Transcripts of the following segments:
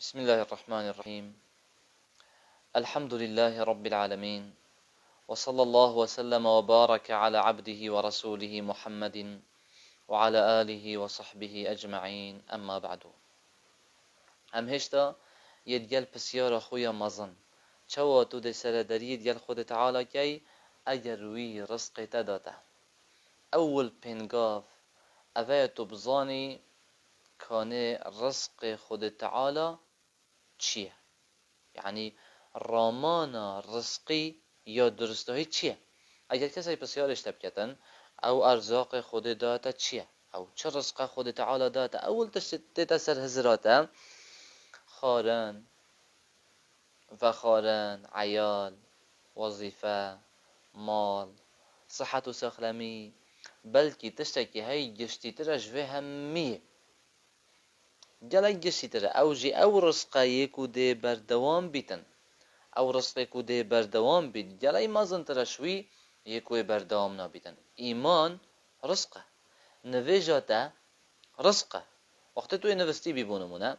بسم الله الرحمن الرحيم. الحمد لله رب العالمين، وصلى الله وسلم وبارك على عبده ورسوله محمد وعلى آله وصحبه أجمعين. أما بعد. ام هشتا يدگل بسيارة خويا مزن چوا تو ده سردري يدگل خود تعالى كي اگر وي رزق تداته اول پنگاف اوه بزاني كان رزق خود تعالى چیه، یعنی رامانا رزقی یا درستهی چیه. اگر کسی بسیارش تبکتن او ارزاق خود داتا چیه او چه رزق خود تعالی داتا، اول تشتیت سر هزراتا خارن و خارن عیال، وظیفه، مال، صحت و سخلمی، بلکی تشتکی هی گشتی ترش و همیه گلک گشتی تر او جی او رزقه یکو ده بردوام بیتن او رزقی کو ده بردوام بید گلای مازن ترشوی یکوی بردوام نابیدن. ایمان رزقه، نویجاته رزقه. وقتی توی نوستی بیبونمونه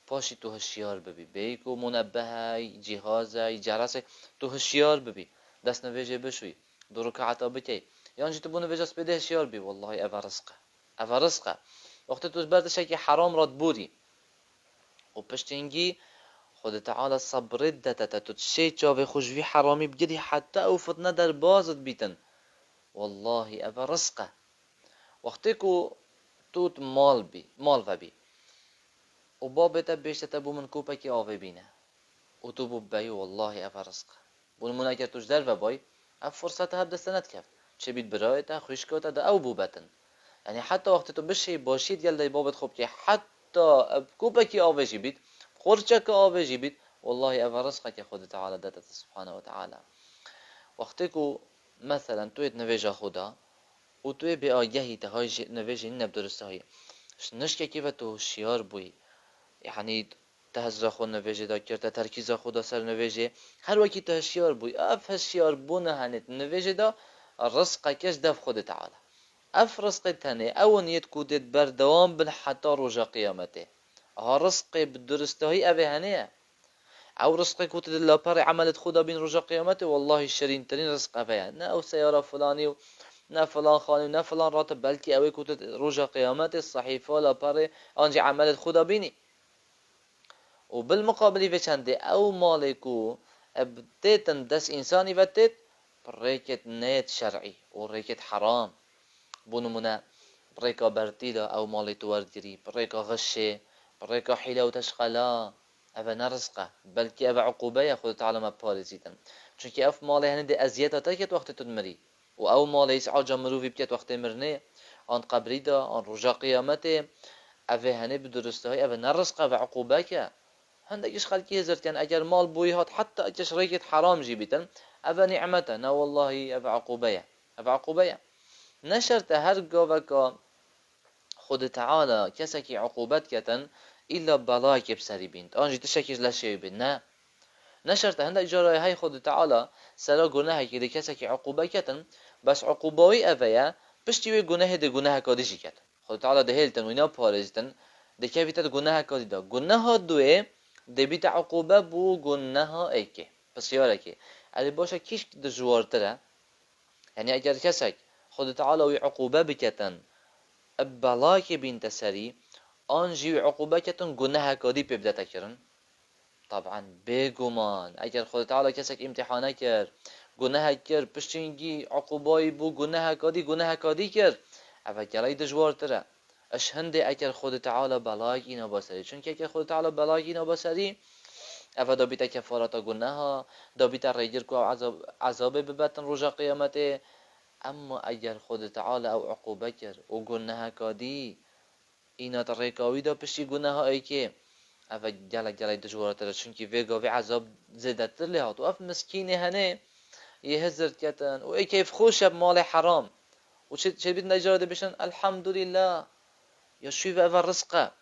پاشی تو هشیار ببی بیکو منبهی جهازی جرسه تو هشیار ببی دست نویجه بشوی دو رکعتا بکی یعنی تو بو نویجه سپیده هشیار بی والله اوه رزقه اوه رزقه. وقتی تو بردشه که حرام راد بوری و پشتینگی خود تعالی صبرت دتت تو تشي جاوي خوشوی حرامی بگیری حتی او فتنه در بازت بیتن والله اوه رزقه. وقتی که توت مال و بی و بابتا بیشت بو من کوپا کی آوه بینه و تو بو بی والله اوه رزقه. بون من اگر توش در و بای اف فرصت هب دستنت کف چه بید برایتا خوشکوتا دا او بو بتن. یعنی حتی وقتی تو بشی باشید گل دی بابت خوب که حتی کوپا کی آوه جی بید خورچه که آوه جی بید والله اوه رزقه که خود تعالی دادت سبحانه و تعالی. وقتی که مثلا توی نویجه خدا و توی به آگهی تهای نویجه نب درسته های نشکه که و تو هشیار بوی، یعنی تهزا خود نویجه دا کرده ترکیز خدا سر نویجه هر وکی تو هشیار بوی اف هشیار بونه هنید نویجه دا رزقه کش دف خود تعالی اف رزق تنه او نیت کودت بردوام بن حتی رجا قیامته ها رزق بدرسته های اوه هنه او رزق كوت لا بار عملت خدا بين رجا قيامته والله الشرين ترين رزق فيها نا او سيارة فلاني نا فلان خاني نا فلان راتب بلكي اوي كوت رجا قيامته الصحيفة لا بار انجي عملت خدا بيني. وبالمقابل في چنده او مالكو ابتيتن دس انساني فتت بريكت نيت شرعي وريكت حرام بونمنا بريكا برتيلا او مالي توردري بريكا غشه بريكا حيلة وتشغلا اوه نرزقه بلکه اوه عقوبه خود تعالی ما پارزیدن چونکه اف ماله هنده ازیتا تا کت وقت تون مری و او ماله ایس عجا مروفی بکت وقت مرنه آن قبری دا آن رجا قیامته اوه هنه بدرسته های اوه نرزقه و عقوبه که هنده کش خلکی هزر کن اگر مال بوی هات حتی اکش ریکت حرام جی بیتن اوه نعمته نا والله اوه عقوبه اوه عقوبه نشرت هر گاوه که خود تعالی کسی عقوبت کتن إلا بلاك بسري بينت آنجي تشكيش لا شيء بين نه شرط هنده اجاره های خود تعالی سرا گناه که دی کسی که عقوبه کتن بس عقوبه‌ای اویا پشتی وی گناه ده گناه کادیشی کت خود تعالی ده هلتن و اینا پارزتن ده که بیت گناه کادی دا گناه دوه ده بیت عقوبه بو گناه ایکه پس یاره که علی باشه کیش دجوارتره. یعنی اگر کسی خود تعالی وی عقوبه بکتن بلاک بین سری آنجی عقوبه کتن گناه کادی پیبدت کرن طبعا بگمان اگر خود تعالی کسک امتحانه کرد گناه کرد پشتینگی عقوبای بو گناه کادی کرد اول گلای دجوار تره اش هنده اگر خود تعالی بلای اینا بسری چون که اگر خود تعالی بلای اینا بسری اول دا بیتا کفارات گناه دا بیتا ریگر کو عذاب ببتن رجا قیامته. اما اگر خود تعالی او عقوبه کرد و گناه کادی اینا تریکاوی دا پشتی گناه ای که اول جلا دجوارة ترى چونكي فيجا في عذاب زادت لها وقف مسكينة هنا يهزر كتن وإيه كيف خوش بمال حرام وش بدنا إجارة بيشن الحمد لله يا شو في أفا رزقه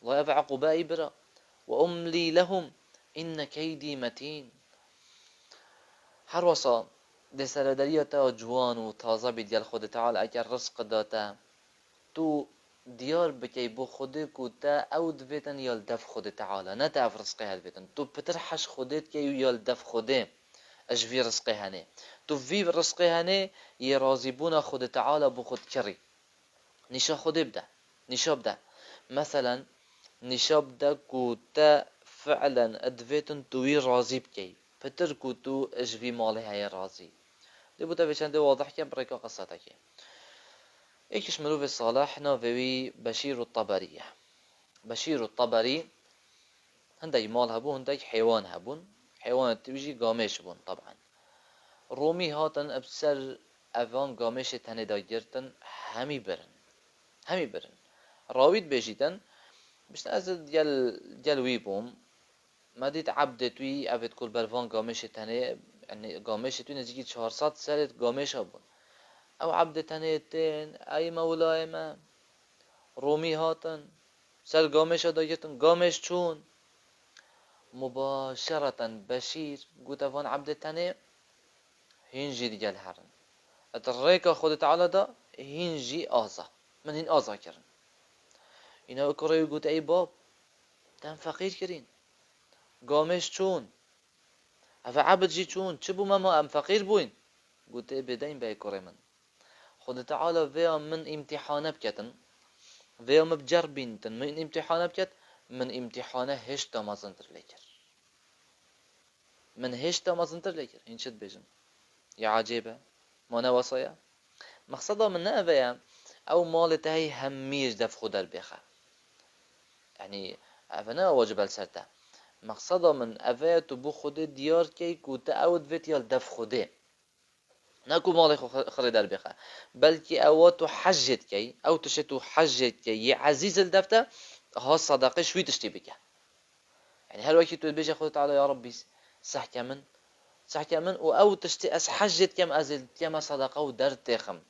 الله أفا عقوبة إبرة وأملي لهم إن كيدي متين. هر وصا ده سردرية تا جوان و تازه بيديال خود تعالى أكر رزق داتا تو دیار بکی بو خودت کوتا او دویتن یال دف خودت تعالی نه دف رزقه هل بیتن تو پتر حش خودت که یال دف خوده اش في رزقه هنه تو في رزقه هنه يرازبون خود تعالى بو خود كري نشا خود ابدا نشا بدا مثلا نشا بدا كوتا فعلا ادفيتن توي راضي بكي پتر كوتو اش في ماله هي راضي دي بوتا بشنده واضح كم بريكا قصتك ايكش مروف الصالح ناوي بشير الطبرية بشير الطبري هندي مال هبون هندي حيوان هبون حيوان تبيجي قامش بون طبعا رومی هاتن ابسر اوان گامش تنه داگرتن همی برن راوید بجیدن بشت از دل وی بوم مدید عبد توی اوید کل بروان گامش تنه یعنی گامش توی نزدیکی 400 سرت گامش ها بون او عبد تنه تین ای مولای ما رومی هاتن سر گامش ها داگرتن گامش چون مباشرتا بشیر گوت اوان عبد تنه هنجي ديال هرن اتريكا خود تعالى دا هنجي آزا من هن آزا كرن اینا اکرای گوت ای باب تن فقیر کرین گامش چون اف عبد جی چون چه بو ما ام فقیر بوین گوت ای بدین به اکرای من خود تعالى ویا من امتحانه بکتن ویا مبجربین تن من امتحانه بکت من امتحانه هشتا مازندر لیکر من هشتا مازندر لیکر این شد بجن يا عجيبة ما نوصيا مقصده من نأفيا أو مالته هي هميش دف خدر بيخا يعني أفنا واجب السرطة مقصده من أفيا تبو خده ديار كي كوتا أو دفت يال دف خده ناكو مالي خريدر بيخا بلكي أواتو حجت كي أو تشتو حجت كي يا عزيز الدفته ها صدقه شوي تشتي بك يعني هل وقت تقول بيجي خد تعالى يا ربي صح من صح من او تشتي از حجت كم از التيما صدقه و در تخم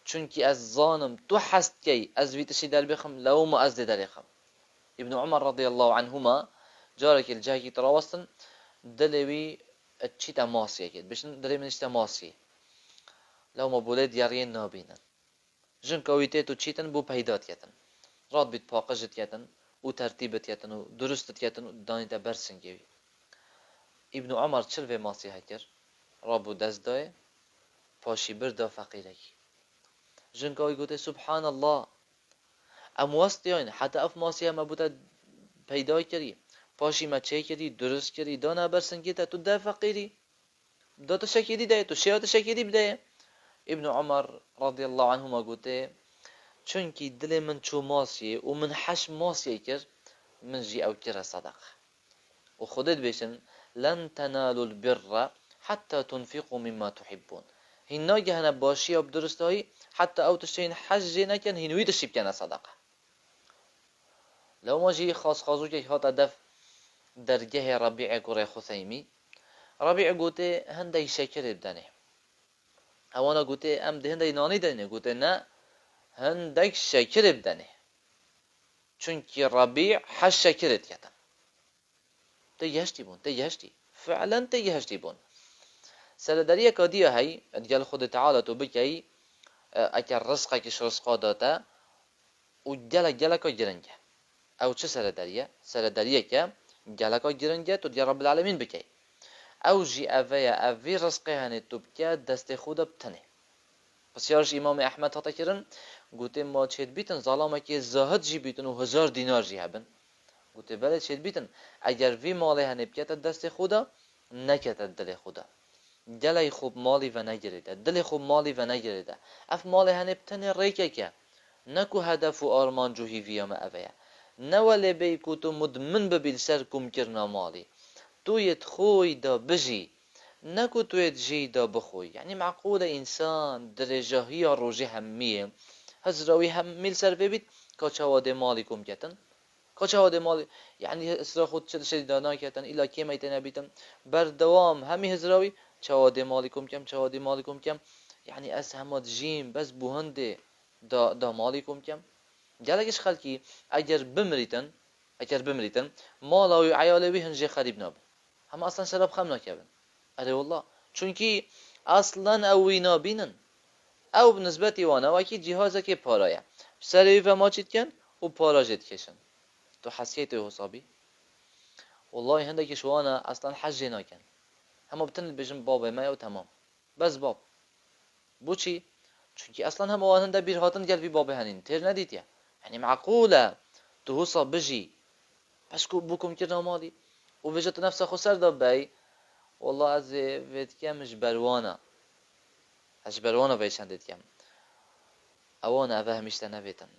چونكي از ظانم تو حست كي از ويتشي در بخم لو ما از در يخم ابن عمر رضي الله عنهما جارك الجاكي تراوستن دلوي اتشيتا ماسية كده بشن دلوي من اشتا ماسية لو ما بولد يارين نابينا جن كويتيتو تشيتن بو بيدات كتن راد بيت باقجت كتن و ترتيبت كتن و درستت كتن و دانيتا برسن كيوي ابن عمر چل و ماسی هکر رابو دست دای پاشی بردا فقیرکی جنگاوی گوته سبحان الله ام وستیان حتی اف ماسی هم بوده پیدا کردی پاشی ما چه کردی درست کردی دانا برسن گیتا تو ده فقیری دا تو شکیدی ده تو شیات شکیدی بده ابن عمر رضی الله عنهما گوته چونکی دل من چو ماسیه و من حش ماسیه کرد من جی او کره صدق و خودت بشن لن تنالوا البر حتى تنفقوا مما تحبون هنا جهنا باشي اب درستهایی حتى او تشتين حج نکن هنوی تشیب کنه صدقه لو ما جي خاصو که هات دف درجه ربيع كوري خثيمي ربيع قوتي هندي شكر بدنه اوانا قوتي ام ده هندي ناني دنه قوتي نا هندي شكر بدنه چونكي ربيع حش شكرت كتن تيهشتي بون تيهشتي فعلا تيهشتي بون سرداريه كاديه هي ادجال خود تعالى تو بكي اكر رزقك رزقا داتا وجل جلك جرنجه او چه سرداريه که جلك جرنجه تو رب العالمين بكي او جي افيا افي رزقه هنه تو بكي دست خود بتنه پس یارش امام احمد هاتا کرن گوته ما چید بیتن ظلامه که زاهد جی بیتن و 1000 دینار جی هبن گوته بله چید بیتن اگر وی ماله هنه بکت دست خدا نکت دل خدا دلی خوب مالی و نگریده دل خوب مالی و نگریده اف ماله هنه بتنه ریکه که نکو هدف و آرمان جوهی ویام اوه نوله بی کو تو مدمن ببیل سر کم کرنا مالی تویت خوی دا بجی نکو تویت جی دا بخوی یعنی معقول انسان درجه هی روژه همیه هزراوی همیل سر ببید که چواده مالی کم کتن که چواده مالی یعنی اسرا خود چه شدی دانا کتن ایلا که میتنه بیتم بر دوام همی هزراوی چواده مالی کم کم چواده مالی کم کم یعنی از همات جیم بس بوهنده دا مالی کم کم جالکش خلکی اگر بمریتن مالاوی عیالوی هنجه خریب نابن هم اصلا شراب خم نکبن اره والله چونکی اصلا اوی نابینن او بنسبتی وانا وکی جهازه که پارایه سری و ما چیت کن و پاراجت کشن تو حسیت حسابی والله هندك شوانا اصلا حج ناكن هم بتن بيجن بابا ما و تمام بس باب بوچی چونکی اصلا هم اوان هنده بیر هاتن گل بی بابا هنین تر ندید یا يعني معقوله تو حساب بجي بس بكم كده مالي وفجت نفسه خسر دبي والله از وید کمش بروانا اش بروانا بیشندید کم اوانا اوه همیشته نویتن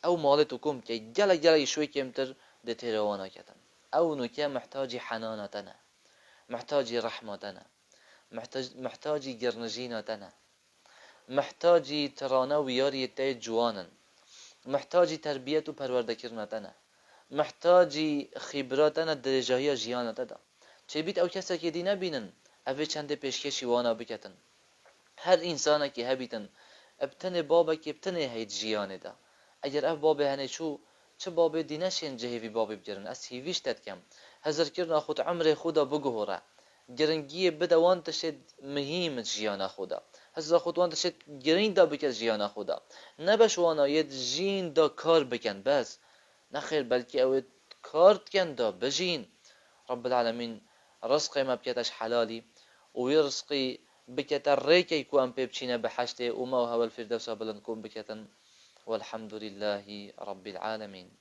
او مالتو کم که جلا جلا شوي کمتر ده تیروانا کتن او نوكا محتاجي حنانتنا محتاجي رحمتنا محتاجي جرنجينتنا محتاجي ترانا وياري تاي جوانا محتاجي تربية و پرورده کردنتنا محتاجي خبراتنا درجاهی جیانتنا چه بیت او کسا که دی نبینن اوه چنده پیشکشی وانا بکتن هر انسانه که هبیتن ابتنه بابا که ابتنه هید جیانه دا اگر اف بابا هنه چو چه بابا دی نشین جهوی بابا بگرن از هیویش تدکم هزار کرنا خود عمر خدا بگهوره گرنگی بدوان تشد مهم جیانا خدا هزار خود وان تشد گرین دا بکر جیانا خدا نبش وانا ید جین دا کار بکن بس نخیر بلکه اوید کارت کن دا بجین رب العالمين رزقي ما بكتش حلالي ويرزقي بكتر ريكي يكون بيبشينا بحشته وما هو الفردوس بلنكم بكتن والحمد لله رب العالمين.